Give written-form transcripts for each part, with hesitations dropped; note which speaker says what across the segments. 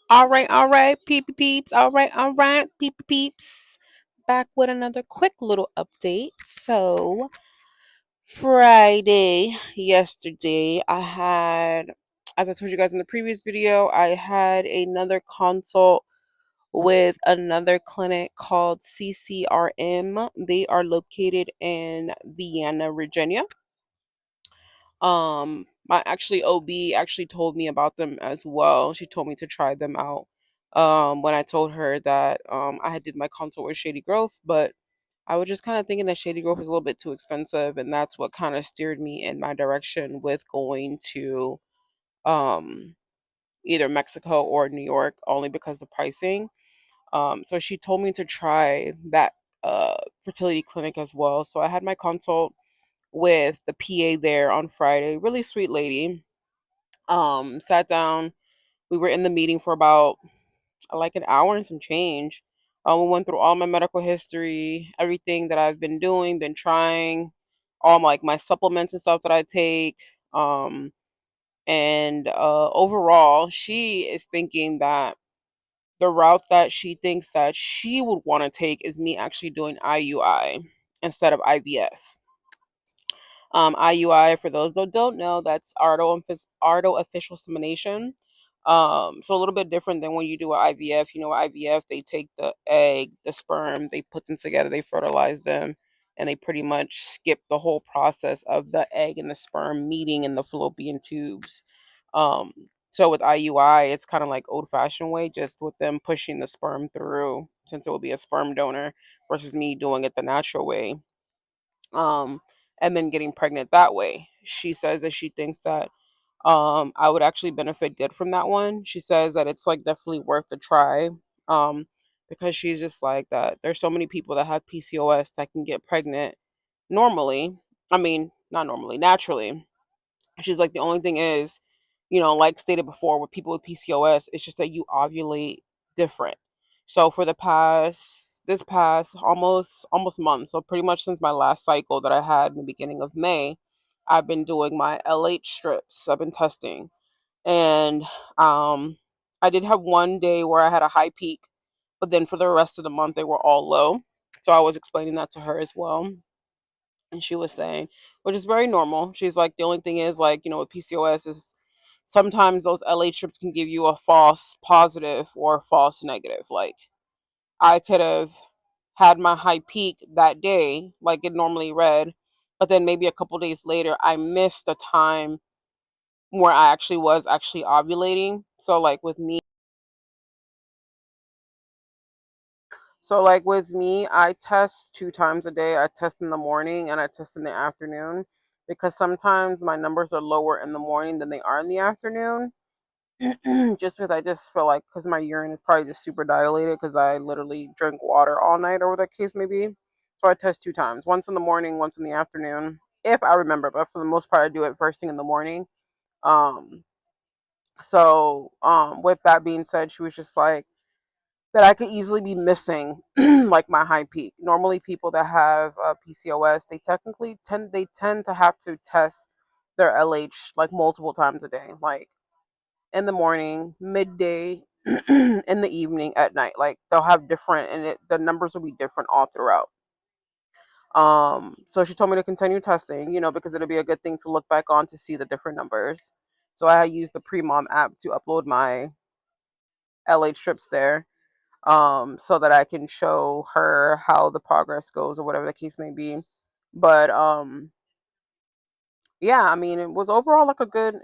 Speaker 1: All right, peepee peeps. All right, peepee peeps. Back with another quick little update. So, Friday, yesterday, as I told you guys in the previous video, I had another consult with another clinic called CCRM. They are located in Vienna, Virginia. My actually OB actually told me about them as well. She told me to try them out. When I told her that I had did my consult with Shady Growth, but I was just kind of thinking that Shady Growth was a little bit too expensive, and that's what kind of steered me in my direction with going to um either Mexico or New York, only because of pricing. So she told me to try that fertility clinic as well. So I had my consult with the PA there on Friday. Really sweet lady. Sat down. We were in the meeting for about like an hour and some change. We went through all my medical history, everything that I've been doing, been trying, all my supplements and stuff that I take. And overall, she is thinking that the route that she thinks that she would want to take is me actually doing IUI instead of IVF. IUI, for those that don't know, that's artificial insemination. So a little bit different than when you do an IVF. You know, IVF, they take the egg, the sperm, they put them together, they fertilize them, and they pretty much skip the whole process of the egg and the sperm meeting in the fallopian tubes. Um, so with IUI, it's kind of like old fashioned way, just with them pushing the sperm through, since it will be a sperm donor versus me doing it the natural way, and then getting pregnant that way. She says that she thinks that I would actually benefit good from that one. She says that it's like definitely worth a try. Um because she's just like that there's so many people that have PCOS that can get pregnant normally. I mean, not normally, naturally. She's like, the only thing is, like stated before, with people with PCOS, it's just that you ovulate different. So for this past almost month, so pretty much since my last cycle that I had in the beginning of May, I've been doing my LH strips. I've been testing. And I did have one day where I had a high peak, but then for the rest of the month they were all low. So I was explaining that to her as well, and she was saying, which is very normal. She's like, the only thing is, like, with PCOS is sometimes those LH strips can give you a false positive or a false negative. Like, I could have had my high peak that day, like it normally read, but then maybe a couple days later, I missed a time where I actually was actually ovulating. So, like with me, I test 2 times a day. I test in the morning and I test in the afternoon, because sometimes my numbers are lower in the morning than they are in the afternoon. Just because I just feel like, because my urine is probably just super dilated because I literally drink water all night, or whatever the case may be. So I test 2 times, once in the morning, once in the afternoon, if I remember. But for the most part, I do it first thing in the morning. Um, with that being said, she was just like, that I could easily be missing like my high peak. Normally, people that have PCOS, they tend to have to test their LH like multiple times a day, like in the morning, midday, in the evening, at night. Like, they'll have different, and the numbers will be different all throughout. So she told me to continue testing, because it'll be a good thing to look back on to see the different numbers. So I used the Premom app to upload my LH strips there, so that I can show her how the progress goes, or whatever the case may be. But yeah, I mean, it was overall like a good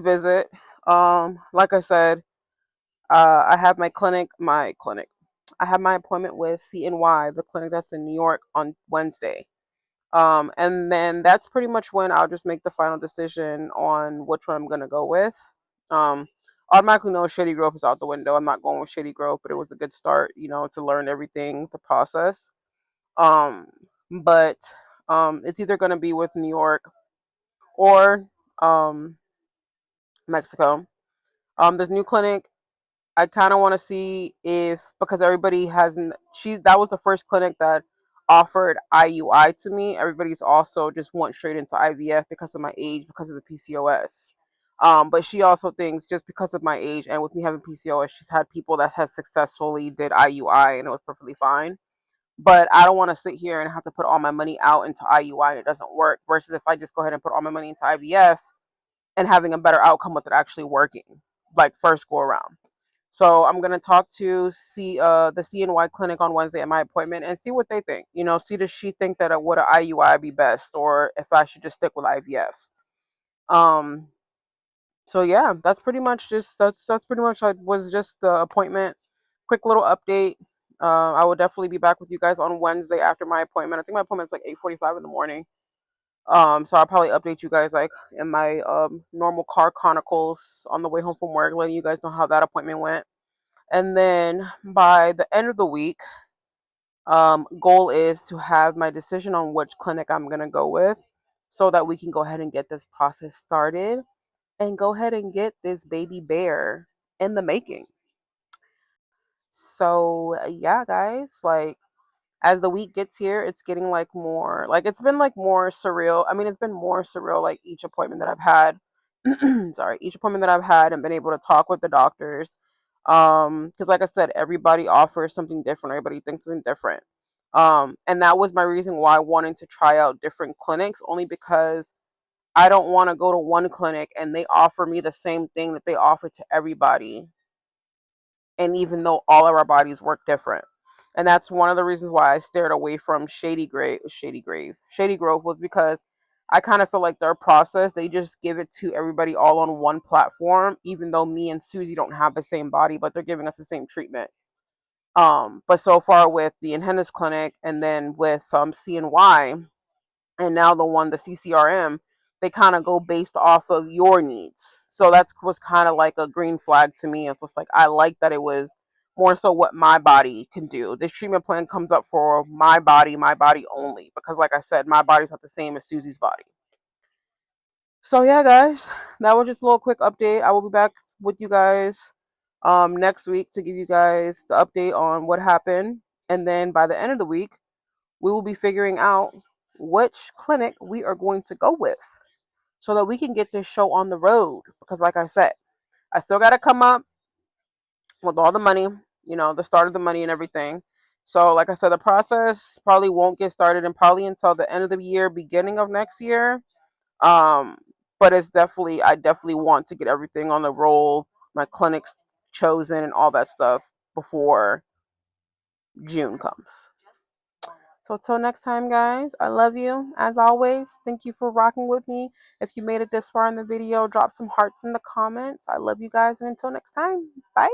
Speaker 1: visit. Like I said, I have my clinic. I have my appointment with CNY, the clinic that's in New York, on Wednesday. And then that's pretty much when I'll just make the final decision on which one I'm gonna go with. Um, Automatically know Shady Grove is out the window. I'm not going with Shady Grove, but it was a good start, to learn everything, the process. Um, but it's either gonna be with New York or um Mexico. This new clinic, I kind of want to see if, because everybody hasn't, that was the first clinic that offered IUI to me. Everybody's also just went straight into IVF because of my age, because of the PCOS. But she also thinks just because of my age and with me having PCOS, she's had people that has successfully did IUI and it was perfectly fine. But I don't want to sit here and have to put all my money out into IUI and it doesn't work. Versus if I just go ahead and put all my money into IVF and having a better outcome with it actually working, like first go around. So I'm gonna talk to the CNY clinic on Wednesday at my appointment and see what they think. You know, see does she think that would a IUI be best or if I should just stick with IVF. Um, so yeah, that's pretty much just that's pretty much like was just the appointment. Quick little update. I will definitely be back with you guys on Wednesday after my appointment. I think my appointment's like 8:45 in the morning. So I'll probably update you guys like in my normal car chronicles on the way home from work, letting you guys know how that appointment went. And then by the end of the week, goal is to have my decision on which clinic I'm gonna go with, so that we can go ahead and get this process started and go ahead and get this baby bear in the making. So yeah, guys, like as the week gets here, it's getting like more like it's been like more surreal. I mean, it's been more surreal like each appointment that I've had. Sorry, each appointment that I've had and been able to talk with the doctors. Because like I said, everybody offers something different. Everybody thinks something different. And that was my reason why I wanted to try out different clinics, only because I don't want to go to one clinic and they offer me the same thing that they offer to everybody, and even though all of our bodies work different. And that's one of the reasons why I steered away from Shady Grove was because I kind of feel like their process, they just give it to everybody all on one platform, even though me and Susie don't have the same body, but they're giving us the same treatment. But so far with the Enhenna's clinic and then with CNY, and now the CCRM, they kind of go based off of your needs. So that's was kind of like a green flag to me. It's just like I like that it was more so what my body can do. This treatment plan comes up for my body only, because like I said, my body's not the same as Susie's body. So yeah, guys, that was just a little quick update. I will be back with you guys next week to give you guys the update on what happened, and then by the end of the week we will be figuring out which clinic we are going to go with so that we can get this show on the road. Because, like I said, I still got to come up with all the money, the start of the money and everything. So, like I said, the process probably won't get started and probably until the end of the year, beginning of next year. Um, but I definitely want to get everything on the roll, my clinics chosen, and all that stuff before June comes. So till next time, guys, I love you. As always, thank you for rocking with me. If you made it this far in the video, drop some hearts in the comments. I love you guys, and until next time, bye.